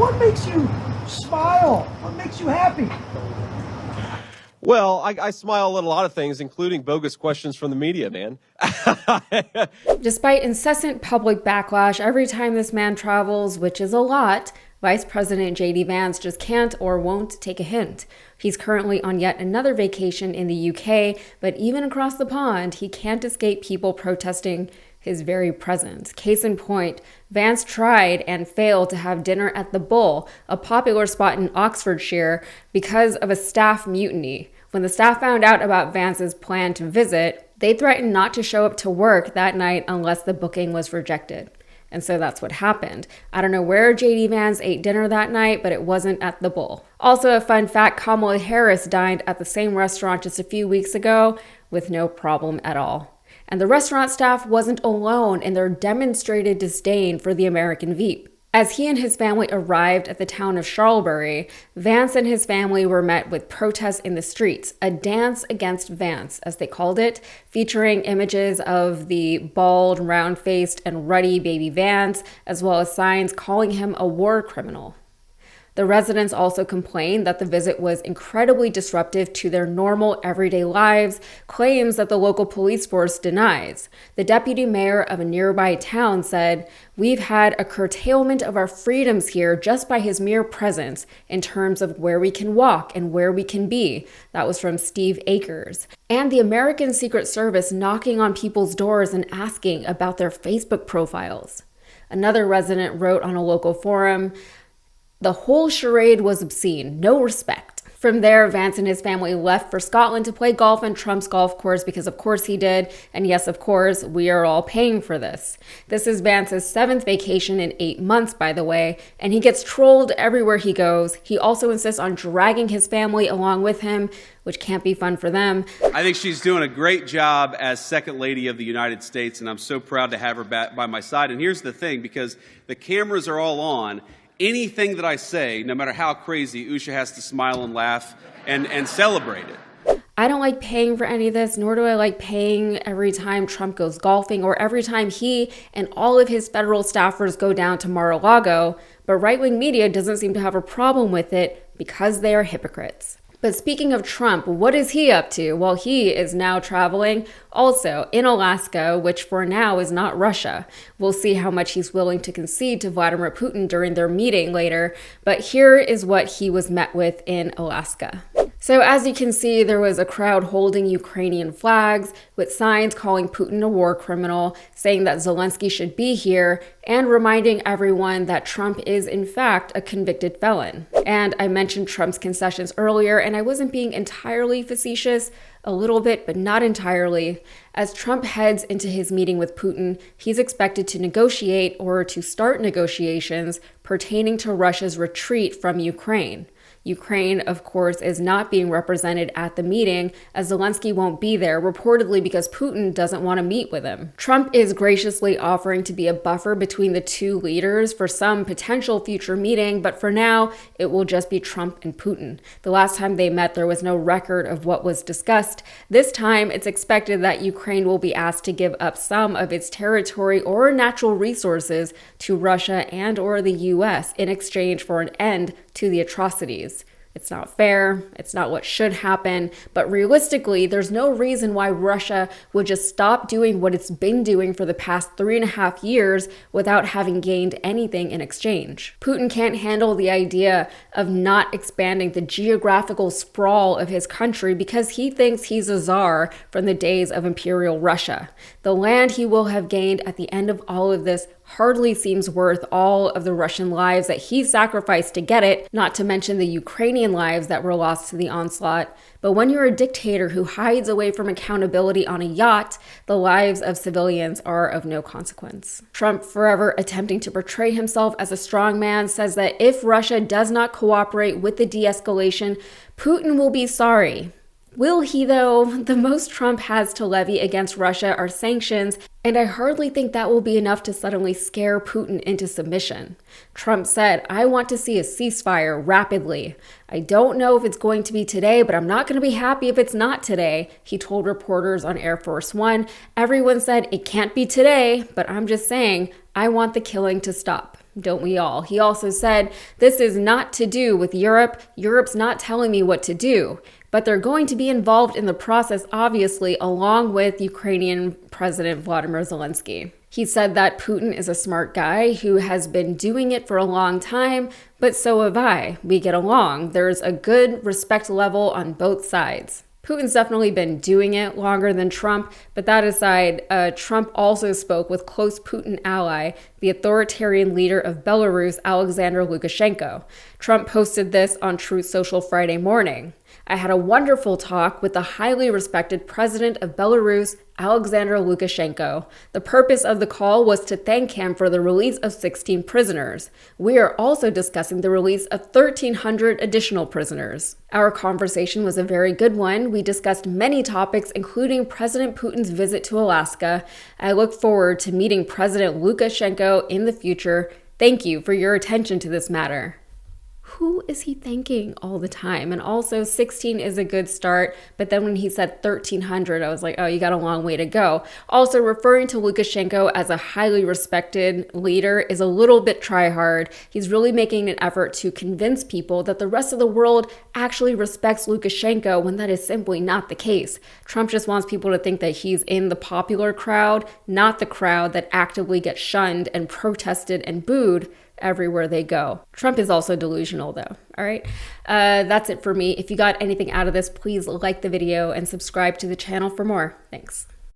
What makes you smile? What makes you happy? Well, I smile at a lot of things, including bogus questions from the media, man. Despite incessant public backlash every time this man travels, which is a lot, Vice President J.D. Vance just can't or won't take a hint. He's currently on yet another vacation in the UK, but even across the pond, he can't escape people protesting his very presence. Case in point, Vance tried and failed to have dinner at the Bull, a popular spot in Oxfordshire, because of a staff mutiny. When the staff found out about Vance's plan to visit, they threatened not to show up to work that night unless the booking was rejected. And so that's what happened. I don't know where JD Vance ate dinner that night, but it wasn't at the Bull. Also, a fun fact, Kamala Harris dined at the same restaurant just a few weeks ago with no problem at all. And the restaurant staff wasn't alone in their demonstrated disdain for the American Veep. As he and his family arrived at the town of Charlbury, Vance and his family were met with protests in the streets, a dance against Vance, as they called it, featuring images of the bald, round-faced, and ruddy baby Vance, as well as signs calling him a war criminal. The residents also complained that the visit was incredibly disruptive to their normal everyday lives, claims that the local police force denies. The deputy mayor of a nearby town said, "We've had a curtailment of our freedoms here just by his mere presence in terms of where we can walk and where we can be." That was from Steve Akers. And the American Secret Service knocking on people's doors and asking about their Facebook profiles. Another resident wrote on a local forum, "The whole charade was obscene, no respect." From there, Vance and his family left for Scotland to play golf on Trump's golf course because of course he did. And yes, of course, we are all paying for this. This is Vance's 7th vacation in 8 months, by the way, and he gets trolled everywhere he goes. He also insists on dragging his family along with him, which can't be fun for them. I think she's doing a great job as Second Lady of the United States, and I'm so proud to have her back by my side. And here's the thing, because the cameras are all on, anything that I say, no matter how crazy, Usha has to smile and laugh and celebrate it. I don't like paying for any of this, nor do I like paying every time Trump goes golfing or every time he and all of his federal staffers go down to Mar-a-Lago, but right-wing media doesn't seem to have a problem with it because they are hypocrites. But speaking of Trump, what is he up to? Well, he is now traveling also in Alaska, which for now is not Russia. We'll see how much he's willing to concede to Vladimir Putin during their meeting later, but here is what he was met with in Alaska. So as you can see, there was a crowd holding Ukrainian flags with signs calling Putin a war criminal, saying that Zelensky should be here, and reminding everyone that Trump is in fact a convicted felon. And I mentioned Trump's concessions earlier, and I wasn't being entirely facetious, a little bit, but not entirely. As Trump heads into his meeting with Putin, he's expected to negotiate or to start negotiations pertaining to Russia's retreat from Ukraine. Ukraine, of course, is not being represented at the meeting, as Zelensky won't be there, reportedly because Putin doesn't want to meet with him. Trump is graciously offering to be a buffer between the two leaders for some potential future meeting, but for now, it will just be Trump and Putin. The last time they met, there was no record of what was discussed. This time, it's expected that Ukraine will be asked to give up some of its territory or natural resources to Russia and or the US in exchange for an end to the atrocities. It's not fair, it's not what should happen, but realistically, there's no reason why Russia would just stop doing what it's been doing for the past 3.5 years without having gained anything in exchange. Putin can't handle the idea of not expanding the geographical sprawl of his country because he thinks he's a czar from the days of Imperial Russia. The land he will have gained at the end of all of this hardly seems worth all of the Russian lives that he sacrificed to get it, not to mention the Ukrainian lives that were lost to the onslaught. But when you're a dictator who hides away from accountability on a yacht, the lives of civilians are of no consequence. Trump, forever attempting to portray himself as a strong man, says that if Russia does not cooperate with the de-escalation, Putin will be sorry. Will he, though? The most Trump has to levy against Russia are sanctions, and I hardly think that will be enough to suddenly scare Putin into submission. Trump said, "I want to see a ceasefire rapidly. I don't know if it's going to be today, but I'm not going to be happy if it's not today," he told reporters on Air Force One. Everyone said, "It can't be today, but I'm just saying, I want the killing to stop." Don't we all? He also said, this is not to do with Europe. Europe's not telling me what to do. But they're going to be involved in the process, obviously, along with Ukrainian President Vladimir Zelensky. He said that Putin is a smart guy who has been doing it for a long time, but so have I. We get along. There's a good respect level on both sides. Putin's definitely been doing it longer than Trump, but that aside, Trump also spoke with close Putin ally, the authoritarian leader of Belarus, Alexander Lukashenko. Trump posted this on Truth Social Friday morning. I had a wonderful talk with the highly respected president of Belarus, Alexander Lukashenko. The purpose of the call was to thank him for the release of 16 prisoners. We are also discussing the release of 1,300 additional prisoners. Our conversation was a very good one. We discussed many topics, including President Putin's visit to Alaska. I look forward to meeting President Lukashenko in the future. Thank you for your attention to this matter. Who is he thanking all the time? And also 16 is a good start, but then when he said 1,300, I was like, oh, you got a long way to go. Also, referring to Lukashenko as a highly respected leader is a little bit try-hard. He's really making an effort to convince people that the rest of the world actually respects Lukashenko when that is simply not the case. Trump just wants people to think that he's in the popular crowd, not the crowd that actively gets shunned and protested and booed everywhere they go. Trump is also delusional though. All right. That's it for me. If you got anything out of this, please like the video and subscribe to the channel for more. Thanks.